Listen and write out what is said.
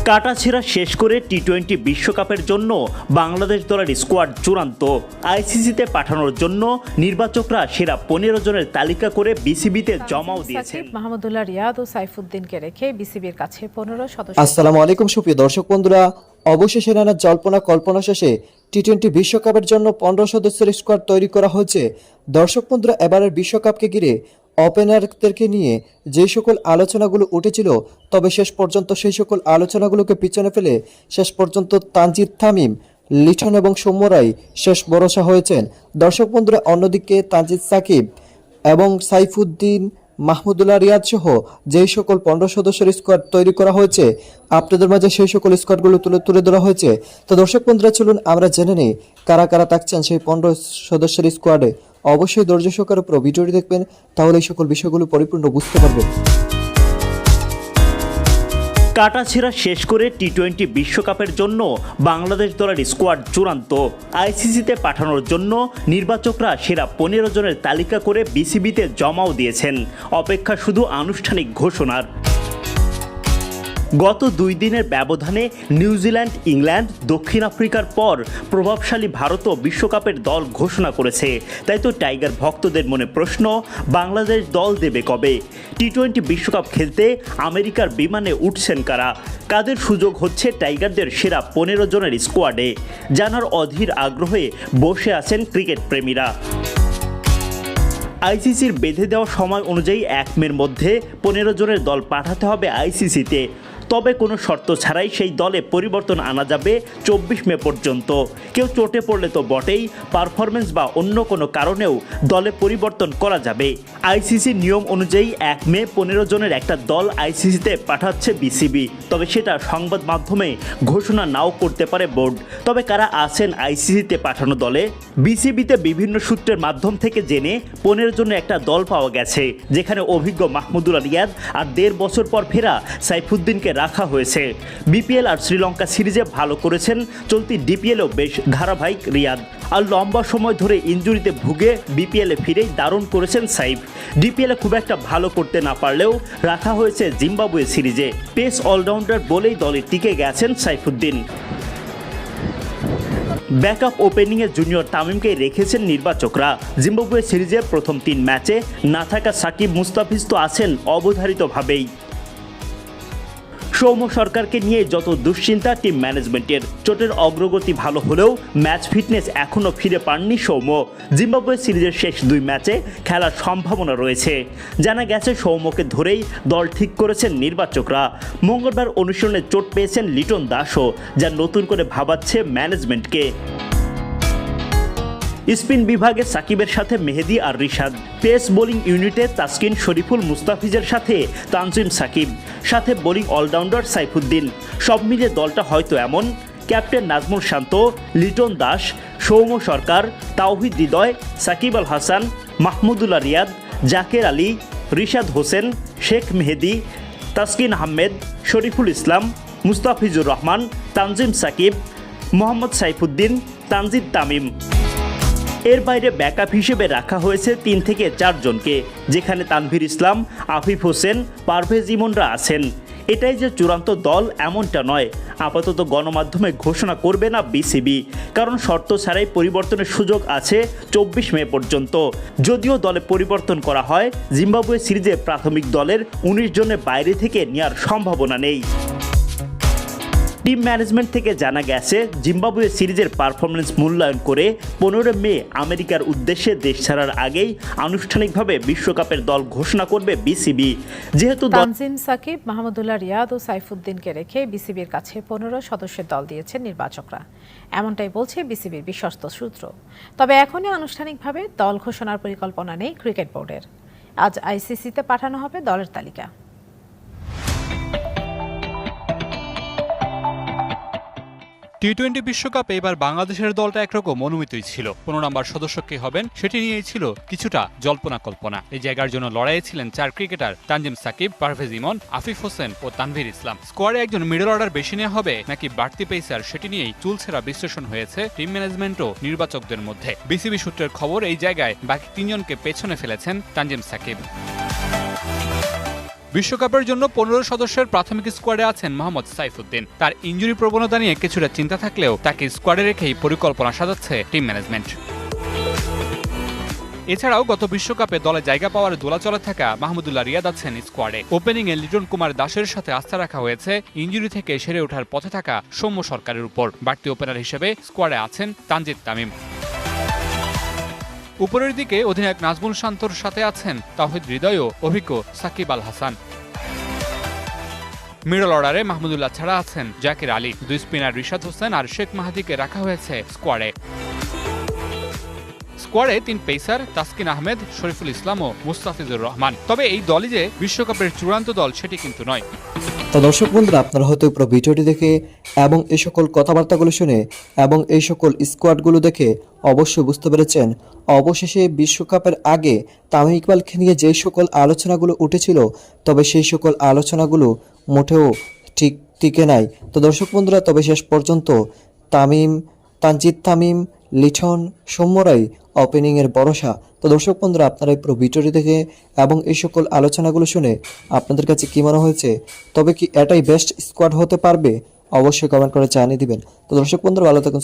কাটাছেঁড়া শেষ করে টি-20 বিশ্বকাপের জন্য বাংলাদেশ দলের স্কোয়াড চূড়ান্ত। আইসিসিতে পাঠানোর জন্য নির্বাচকরা সেরা 15 জনের তালিকা করে বিসিবিতে জমাও দিয়েছেন। মাহমুদুল্লাহ রিয়াদ ও সাইফুদ্দিনকে রেখে বিসিবির কাছে 15 সদস্য। আসসালামু আলাইকুম সুপ্রিয় দর্শক বন্ধুরা, অবশেষে নানা জল্পনা কল্পনা শেষে টি-20 বিশ্বকাপের জন্য 15 সদস্যের স্কোয়াড তৈরি করা হয়েছে। দর্শক বন্ধুরা, এবারের বিশ্বকাপকে ঘিরে ওপেনারদেরকে নিয়ে যে সকল আলোচনাগুলো উঠেছিল, তবে শেষ পর্যন্ত সেই সকল আলোচনাগুলোকে পিছনে ফেলে শেষ পর্যন্ত তানজিদ তামিম, লিটন এবং সৌম্য রায় শেষ ভরসা হয়েছেন। দর্শক বন্ধুরা, অন্যদিকে তানজিদ সাকিব এবং সাইফুদ্দিন, মাহমুদুল্লাহ রিয়াদ সহ যেই সকল 15 সদস্যের স্কোয়াড তৈরি করা হয়েছে, আপনাদের মাঝে সেই সকল স্কোয়াডগুলো তুলে ধরা হয়েছে। তো দর্শক বন্ধুরা, চলুন আমরা জেনে নিই কারা কারা থাকছেন সেই 15 সদস্যের স্কোয়াডে। অবশ্যই ধৈর্য সহকারে পুরো ভিডিওটি দেখবেন, তাহলে এই সকল বিষয়গুলো পরিপূর্ণ বুঝতে পারবেন। কাটাছেঁড়া শেষ করে টি-20 বিশ্বকাপের জন্য বাংলাদেশ দলের স্কোয়াড চূড়ান্ত। আইসিসিতে পাঠানোর জন্য নির্বাচকরা সেরা 15 জনের তালিকা করে বিসিবিতে জমাও দিয়েছেন। অপেক্ষা শুধু আনুষ্ঠানিক ঘোষণার। গত 2 দিনের ব্যবধানে নিউজিল্যান্ড, ইংল্যান্ড, দক্ষিণ আফ্রিকার পর প্রভাবশালী ভারতও বিশ্বকাপের দল ঘোষণা করেছে। তাই তো টাইগার ভক্তদের মনে প্রশ্ন, বাংলাদেশ দল দেবে কবে? টি-20 বিশ্বকাপ খেলতে আমেরিকার বিমানে উঠছেন কারা? কাদের সুযোগ হচ্ছে টাইগারদের সেরা 15 জনের স্কোয়াডে? জানার অধীর আগ্রহে বসে আছেন ক্রিকেট প্রেমীরা। আইসিসির বেঁধে দেওয়া সময় অনুযায়ী 1 মের মধ্যে 15 জনের দল পাঠাতে হবে আইসিসিতে। তবে কোনো শর্ত ছাড়াই সেই দলে পরিবর্তন আনা যাবে 24 মে পর্যন্ত। কেউ চোটে পড়লে তো বটেই, পারফরমেন্স বা অন্য কোনো কারণেও দলে পরিবর্তন করা যাবে। আইসিসির নিয়ম অনুযায়ী 1 মে 15 জনের একটা দল আইসিসিতে পাঠাচ্ছে বিসিবি। তবে সেটা সংবাদ মাধ্যমে ঘোষণা নাও করতে পারে বোর্ড। তবে কারা আছেন আইসিসিতে পাঠানো দলে? বিসিবিতে বিভিন্ন সূত্রের মাধ্যম থেকে জেনে 15 জনের একটা দল পাওয়া গেছে, যেখানে অভিজ্ঞ মাহমুদুল্লাহ রিয়াদ আর 1.5 বছর পর ফেরা সাইফুদ্দিনকে রাখা হয়েছে। বিপিএল আর শ্রীলঙ্কা সিরিজে ভালো করেছেন, চলতি ডিপিএলও বেশ ধারাবাহিক রিয়াদ। আর লম্বা সময় ধরে ইনজুরিতে ভুগে বিপিএলে ফিরেই দারুণ করেছেন সাইফ। ডিপিএলে খুব একটা ভালো করতে না পারলেও রাখা হয়েছে জিম্বাবুয়ে সিরিজে। পেস অলরাউন্ডার বলেই দলে টিকে গেছেন সাইফুদ্দিন। ব্যাকআপ ওপেনিংয়ে জুনিয়র তামিমকে রেখেছেন নির্বাচকরা। জিম্বাবুয়ে সিরিজের প্রথম 3 ম্যাচে না থাকা সাকিব, মুস্তাফিজ তো আছেন অবধারিতভাবেই। সৌম্য সরকারকে নিয়ে যত দুশ্চিন্তা টিম ম্যানেজমেন্টের। চোটের অগ্রগতি ভালো হলেও ম্যাচ ফিটনেস এখনও ফিরে পাননি সৌম্য। জিম্বাবুয়ে সিরিজের শেষ 2 ম্যাচে খেলার সম্ভাবনা রয়েছে। জানা গেছে সৌম্যকে ধরেই দল ঠিক করেছেন নির্বাচকরা। মঙ্গলবার অনুশীলনে চোট পেয়েছেন লিটন দাসও, যা নতুন করে ভাবাচ্ছে ম্যানেজমেন্টকে। স্পিন বিভাগে সাকিবের সাথে মেহেদী আর রিশাদ। পেস বোলিং ইউনিটে তাসকিন, শরীফুল, মুস্তাফিজের সাথে তানজিম সাকিব, সাথে বোলিং অলরাউন্ডার সাইফুদ্দিন। সব মিলে দলটা হয়তো এমন: ক্যাপ্টেন নাজমুল শান্ত, লিটন দাস, সৌম্য সরকার, তাওহিদ হৃদয়, সাকিব আল হাসান, মাহমুদুল্লাহ রিয়াদ, জাকের আলী, রিশাদ হোসেন, শেখ মেহেদী, তাসকিন আহমেদ, শরীফুল ইসলাম, মুস্তাফিজুর রহমান, তানজিম সাকিব, মোহাম্মদ সাইফুদ্দিন, তানজিদ তামিম। এর বাইরে ব্যাকআপ হিসেবে রাখা হয়েছে 3 থেকে 4 জনকে, যেখানে তানভীর ইসলাম, আফিফ হোসেন, পারভেজ ইমনরা আছেন। এটাই যে চূড়ান্ত দল এমনটা নয়। আপাতত গণমাধ্যমে ঘোষণা করবে না বিসিবি, কারণ শর্ত ছাড়াই পরিবর্তনের সুযোগ আছে 24 মে পর্যন্ত। যদিও দলে পরিবর্তন করা হয়, জিম্বাবুয়ে সিরিজে প্রাথমিক দলের 19 জনের বাইরে থেকে নেওয়ার সম্ভাবনা নেই। টিম ম্যানেজমেন্ট থেকে জানা গেছে, জিম্বাবুয়ে সিরিজের পারফরমেন্স মূল্যায়ন করে 15 মে আমেরিকার উদ্দেশ্যে দেশ ছাড়ার আগেই আনুষ্ঠানিকভাবে বিশ্বকাপের দল ঘোষণা করবে বিসিবি। যেহেতু তানজিম সাকিব, মাহমুদুল্লাহ রিয়াদ ও সাইফুদ্দিনকে রেখে বিসিবির কাছে 15 সদস্যের দল দিয়েছেন নির্বাচকরা, এমনটাই বলছে বিসিবির বিশ্বস্ত সূত্র। তবে এখনই আনুষ্ঠানিকভাবে দল ঘোষণার পরিকল্পনা নেই ক্রিকেট বোর্ডের। আজ আইসিসিতে পাঠানো হবে দলের তালিকা। টি-20 বিশ্বকাপে এবার বাংলাদেশের দলটা একরকম অনুমিতই ছিল। 15 নম্বর সদস্য কে হবেন সেটি নিয়েই ছিল কিছুটা জল্পনা কল্পনা। এই জায়গার জন্য লড়াইয়ে ছিলেন 4 ক্রিকেটার: তানজিম সাকিব, পারভেজ ইমন, আফিফ হোসেন ও তানভীর ইসলাম। স্কোয়াডে একজন মিডল অর্ডার বেশি নেওয়া হবে নাকি বাড়তি পেসার, সেটি নিয়েই চুলছেরা বিশ্লেষণ হয়েছে টিম ম্যানেজমেন্ট ও নির্বাচকদের মধ্যে। বিসিবি সূত্রের খবর, এই জায়গায় বাকি 3 জনকে পেছনে ফেলেছেন তানজিম সাকিব। বিশ্বকাপের জন্য 15 সদস্যের প্রাথমিক স্কোয়াডে আছেন মোহাম্মদ সাইফুদ্দিন। তার ইনজুরি প্রবণতা নিয়ে কিছুটা চিন্তা থাকলেও তাকে স্কোয়াডে রেখেই পরিকল্পনা সাজাচ্ছে টিম ম্যানেজমেন্ট। এছাড়াও গত বিশ্বকাপে দলে জায়গা পাওয়ার দোলাচলে থাকা মাহমুদুল্লাহ রিয়াদ আছেন স্কোয়াডে। ওপেনিংয়ে লিটন কুমার দাসের সাথে আস্থা রাখা হয়েছে ইনজুরি থেকে সেরে ওঠার পথে থাকা সৌম্য সরকারের উপর। বাড়তি ওপেনার হিসেবে স্কোয়াডে আছেন তানজিদ তামিম। উপরের দিকে অধিনায়ক নাজমুল শান্তর সাথে আছেন তাওহিদ হৃদয় ও অভিজ্ঞ সাকিব আল হাসান। মিডল অর্ডারে মাহমুদুল্লাহ ছাড়া আছেন জাকির আলী। দুই স্পিনার রিশাদ হোসেন আর শেখ মাহাদিকে রাখা হয়েছে স্কোয়াডে। স্কোয়াডে 3 পেসার তাসকিন আহমেদ, শরীফুল ইসলাম ও মুস্তাফিজুর রহমান। তবে এই দলই যে বিশ্বকাপের চূড়ান্ত দল সেটি কিন্তু নয়। তো দর্শক বন্ধুরা, আপনারা হয়তো পুরো ভিডিওটি দেখে এবং এই সকল কথাবার্তাগুলো শুনে এবং এই সকল স্কোয়াডগুলো দেখে অবশ্যই বুঝতে পেরেছেন অবশেষে বিশ্বকাপের আগে তামিম ইকবালকে নিয়ে যেই সকল আলোচনাগুলো উঠেছিল, তবে সেই সকল আলোচনাগুলো মোটেও ঠিক টিকে নাই। তো দর্শক বন্ধুরা, তবে শেষ পর্যন্ত তানজিদ তামিম, লিটন, সৌম্যরাই ওপেনিংয়ের ভরসা। তো দর্শক বন্ধুরা, আপনারা এই পুরো ভিডিওটি দেখে এবং এই সকল আলোচনাগুলো শুনে আপনাদের কাছে কী মনে হয়েছে? তবে কি এটাই বেস্ট স্কোয়াড হতে পারবে? অবশ্যই কমেন্ট করে জানিয়ে দিবেন। তো দর্শক বন্ধুরা, ভালো থাকুন।